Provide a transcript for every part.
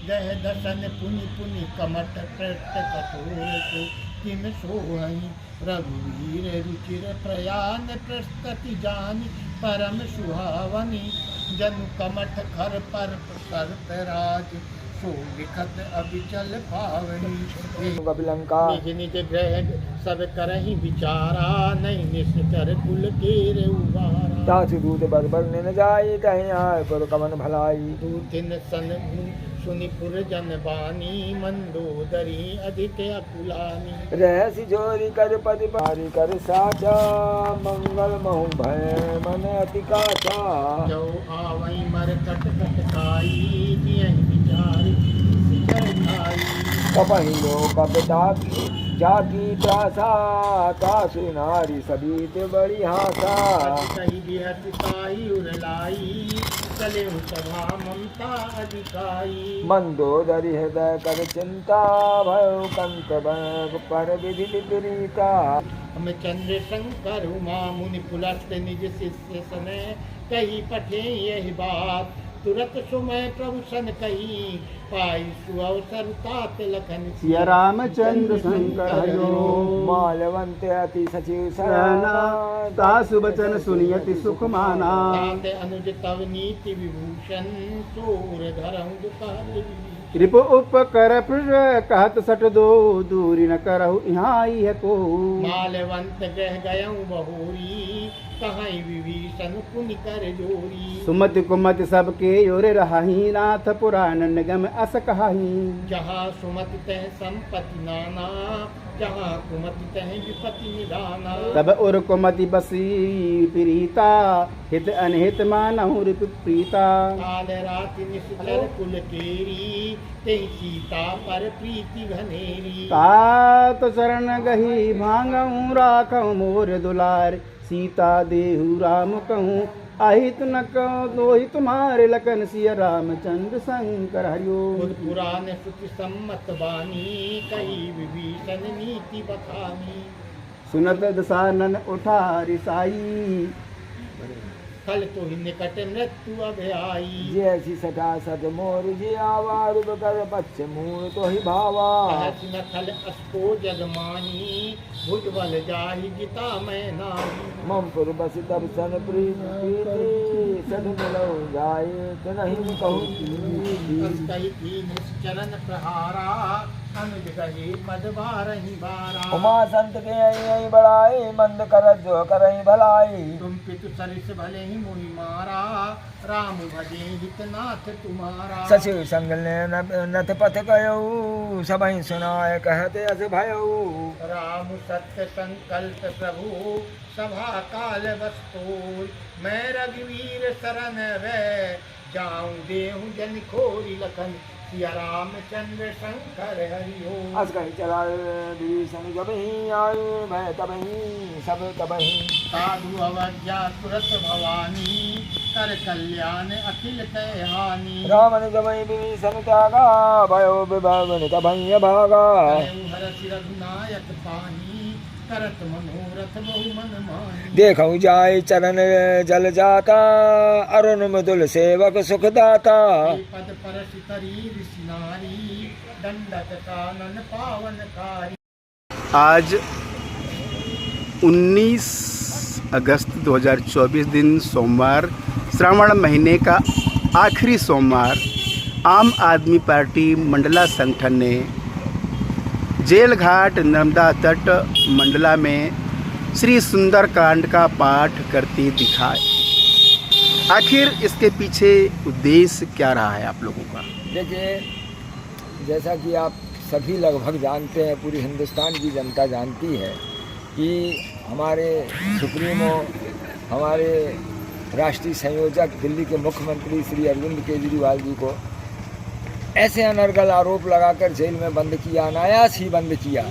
गह दसन पुनि पुनि कमट पृष्ठ कठोर को किम सोहई रघुवीर रुचिर प्रयान प्रस्तति जानी परम सुहावनी जनु कमठ खर पर सरत राज सो लिखत अभिचल पावनी कपिलंका निज निज ग्रह सब करहि विचारा नहीं निश्चर कुल केरे उबारा तासु दूत बरबर न जाय कहीं आय पर कमन भलाई दूतिन सन सुनिपुर जन बानी मंदोदरी अधिक अकुलानी रहसि जोरी कर पति पारी कर साचा मंगल महु भय मन अति काचा जो आवई मर कट कटकाई जियहि विचार सिकर खाई कपहि लोक पिता जाकी त्रासा तासु नारी सभी बड़ी हासा कही बिहताई उरलाई चले सभा ममता अधिकाई मंदोदरी हृदय कर चिंता भयो कंत पर विधि विपरीता हम चंद्र शंकर उमा मुनि पुलस्त निज शिष्य सने कही पठे यही बात तुरत सुमय प्रभु सन कही पाई सुअवसर तात लखन सिया रामचंद्र शंकर हयो मालवंत अति सचिव सहना तासु बचन सुनियति सुख माना तात अनुज तव नीति विभूषण सूर धरहु दुकाल कृप उपकर कहत सट दो दूरी न करहु यहाँ है को मालवंत गह गयऊ बहोरी कहाई विभीषण पुनि कर जोरी सुमति कुमति सबके योरे रहाही नाथ पुराण निगम अस कहाही जहाँ सुमति तह संपत्ति नाना जहाँ कुमति तह विपति निदाना तब उर कुमति बसी प्रीता हित अनहित मानहु रिप प्रीता काल राति निश्चर कुल केरी ते सीता पर प्रीति घनेरी तात शरण गही भांगहु राखहु मोर दुलार सीता देहु राम कहूँ अहित न कहो दोहि तुम्हारे लखन सिया रामचंद्र शंकर हरिओ खुद पुराण सुति सम्मत बानी कही विभीषण नीति बखानी सुनत दसानन उठा रिसाई कल तो ही निकट मृत्यु अब आई जैसी सटा सत मोर जी आवार कर पच्छ मूल तो ही भावा सहस न खल अस्को जगमानी भुजबल जाहि गीता मैं नारी मम पुर बस तब सन प्रीति सद मिलो जाय तो नहीं कहूँ कही थी निश्चरण प्रहारा अनुज कही पद बारहि बारा उमा संत के आई बड़ाई मंद कर जो करई भलाई तुम पितु सरिस भले ही मुनि मारा राम भजे हितनाथ तुम्हारा सचिव संग ने नथ पथ कयो सबहि सुनाय कहते अस भयो राम सत्य संकल्प प्रभु सभा काल वस्तूल मैं रघुवीर शरण वे जाऊं देहु जन खोरी लखन सिया रामचंद्र शंकर हरिओ अस कहीं चला विभीषण जब ही आयु मैं तब ही सब तब ही साधु अवज्ञा तुरत भवानी कर कल्याण अखिल तय हानि राम ने जब ही विभीषण त्यागा भयो विभवन तब ही भागा हरसि रघुनायक पानी करत मनोरथ बहु मन मानी देखऊं जाय चरण जल जाता अरुण मधुल सेवक सुखदाता पद परसि तरी ऋषि नारी दंडक कानन पावनकारी आज 19 अगस्त 2024 दिन सोमवार श्रावण महीने का आखिरी सोमवार आम आदमी पार्टी मंडला संगठन ने जेल घाट नर्मदा तट मंडला में श्री सुंदरकांड का पाठ करते दिखाए। आखिर इसके पीछे उद्देश्य क्या रहा है आप लोगों का? देखिए, जैसा कि आप सभी लगभग जानते हैं, पूरी हिंदुस्तान की जनता जानती है कि हमारे सुप्रीमो, हमारे राष्ट्रीय संयोजक दिल्ली के मुख्यमंत्री श्री अरविंद केजरीवाल जी को ऐसे अनर्गल आरोप लगाकर जेल में बंद किया, अनायास ही बंद किया,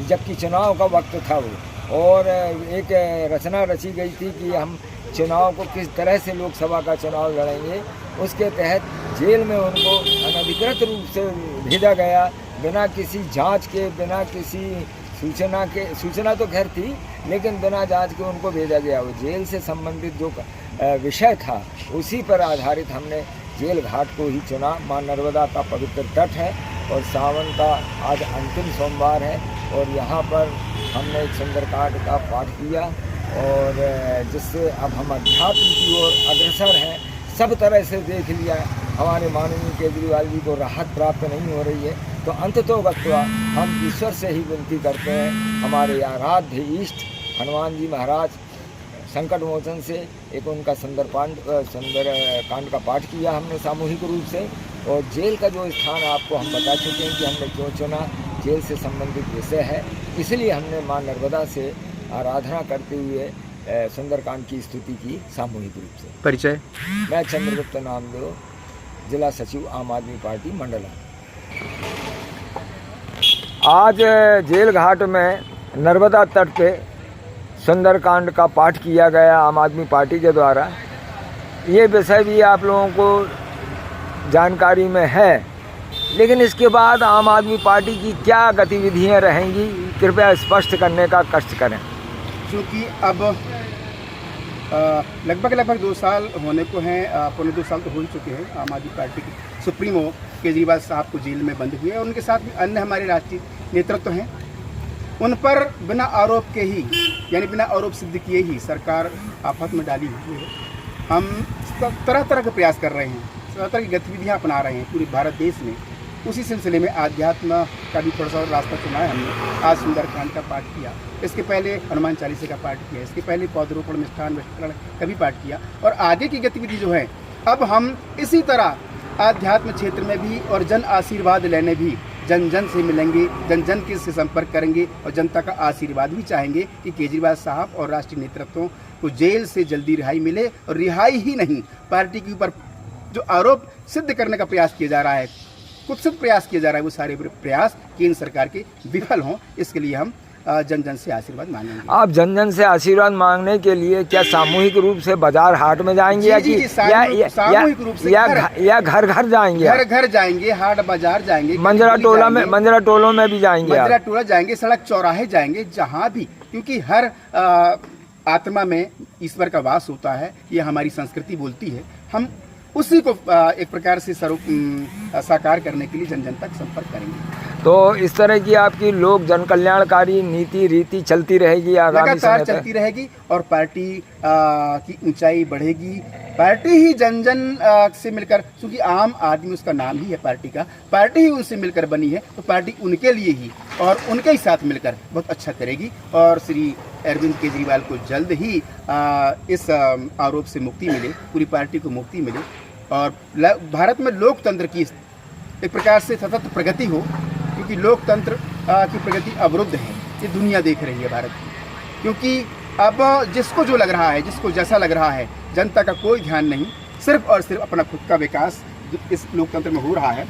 जबकि चुनाव का वक्त था वो। और एक रचना रची गई थी कि हम चुनाव को किस तरह से लोकसभा का चुनाव लड़ेंगे। उसके तहत जेल में उनको अनधिकृत रूप से भेजा गया, बिना किसी जांच के, बिना किसी सूचना तो खैर थी, लेकिन बिना जांच के उनको भेजा गया। वो जेल से संबंधित जो विषय था उसी पर आधारित हमने जेल घाट को ही चुना। माँ नर्मदा का पवित्र तट है और सावन का आज अंतिम सोमवार है और यहाँ पर हमने एक सुंदरकांड का पाठ किया और जिससे अब हम अध्यात्म की ओर अग्रसर हैं। सब तरह से देख लिया, हमारे माननीय केजरीवाल जी को राहत प्राप्त नहीं हो रही है, तो अंततोगत्वा हम ईश्वर से ही विनती करते हैं। हमारे आराध्य इष्ट हनुमान जी महाराज संकट मोचन से एक उनका सुंदरकांड का पाठ किया हमने सामूहिक रूप से। और जेल का जो स्थान आपको हम बता चुके हैं कि हमने क्यों चुना, जेल से संबंधित विषय है, इसलिए हमने माँ नर्मदा से आराधना करते हुए सुंदरकांड की स्तुति की सामूहिक रूप से। परिचय? मैं चंद्रगुप्त नामदेव, जिला सचिव आम आदमी पार्टी मंडला। आज जेल घाट में नर्मदा तट पे सुंदरकांड का पाठ किया गया आम आदमी पार्टी के द्वारा। ये विषय भी आप लोगों को जानकारी में है, लेकिन इसके बाद आम आदमी पार्टी की क्या गतिविधियां रहेंगी, कृपया स्पष्ट करने का कष्ट करें। क्योंकि अब लगभग 2 साल होने को हैं, पौने 2 साल तो हो ही चुके हैं आम आदमी पार्टी के सुप्रीमो केजरीवाल साहब को जेल में बंद हुए और उनके साथ भी अन्य हमारे राष्ट्रीय नेतृत्व हैं। उन पर बिना आरोप के ही, यानी बिना आरोप सिद्ध किए ही सरकार आफत में डाली हुई है। हम तरह तरह के प्रयास कर रहे हैं, तरह तरह की गतिविधियाँ अपना रहे हैं पूरे भारत देश में। उसी सिलसिले में आध्यात्म का भी थोड़ा सा रास्ता चुना है हमने। आज सुंदरकांड का पाठ किया, इसके पहले हनुमान चालीसा का पाठ किया, इसके पहले पौधरोपण मिष्ठान वितरण का भी पाठ किया। और आगे की गतिविधि जो है, अब हम इसी तरह आध्यात्म क्षेत्र में भी और जन आशीर्वाद लेने भी जन जन से मिलेंगे, जन जन के से संपर्क करेंगे और जनता का आशीर्वाद भी चाहेंगे कि केजरीवाल साहब और राष्ट्रीय नेतृत्वों को जेल से जल्दी रिहाई मिले। और रिहाई ही नहीं, पार्टी के ऊपर जो आरोप सिद्ध करने का प्रयास किया जा रहा है, कुत्सित प्रयास किया जा रहा है, वो सारे प्रयास केंद्र सरकार के विफल हों, इसके लिए हम जन जन से आशीर्वाद मांगेंगे। आप जन जन से आशीर्वाद मांगने के लिए क्या सामूहिक रूप से बाजार हाट में जाएंगे या सामूहिक रूप से या घर घर जाएंगे? घर घर जाएंगे, हाट बाजार जाएंगे, मंजरा टोलों में भी जाएंगे, मंजरा टोला जाएंगे, सड़क चौराहे जाएंगे, जहाँ भी, क्योंकि हर आत्मा में ईश्वर का वास होता है, ये हमारी संस्कृति बोलती है। हम उसी को एक प्रकार से साकार करने के लिए जन जन तक संपर्क करेंगे। तो इस तरह की आपकी लोक जन कल्याणकारी नीति रीति चलती रहेगी, आगामी लगातार चलती रहेगी और पार्टी की ऊंचाई बढ़ेगी। पार्टी ही जन जन से मिलकर, क्योंकि आम आदमी उसका नाम ही है पार्टी का, पार्टी ही उनसे मिलकर बनी है, तो पार्टी उनके लिए ही और उनके ही साथ मिलकर बहुत अच्छा करेगी। और श्री अरविंद केजरीवाल को जल्द ही इस आरोप से मुक्ति मिले, पूरी पार्टी को मुक्ति मिले और भारत में लोकतंत्र की एक प्रकार से सतत प्रगति हो, क्योंकि लोकतंत्र की प्रगति अवरुद्ध है, ये दुनिया देख रही है भारत की। क्योंकि अब जिसको जो लग रहा है, जिसको जैसा लग रहा है, जनता का कोई ध्यान नहीं, सिर्फ और सिर्फ अपना खुद का विकास इस लोकतंत्र में हो रहा है।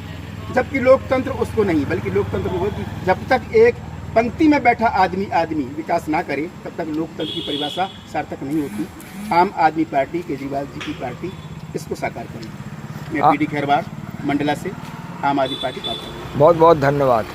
जबकि लोकतंत्र उसको नहीं, बल्कि लोकतंत्र वो कि जब तक एक पंक्ति में बैठा आदमी विकास ना करे, तब तक लोकतंत्र की परिभाषा सार्थक नहीं होती। आम आदमी पार्टी, केजरीवाल जी की पार्टी, इसको साकार करेगी। मैं पीडी खैरवार मंडला से आम आदमी पार्टी। बहुत बहुत धन्यवाद।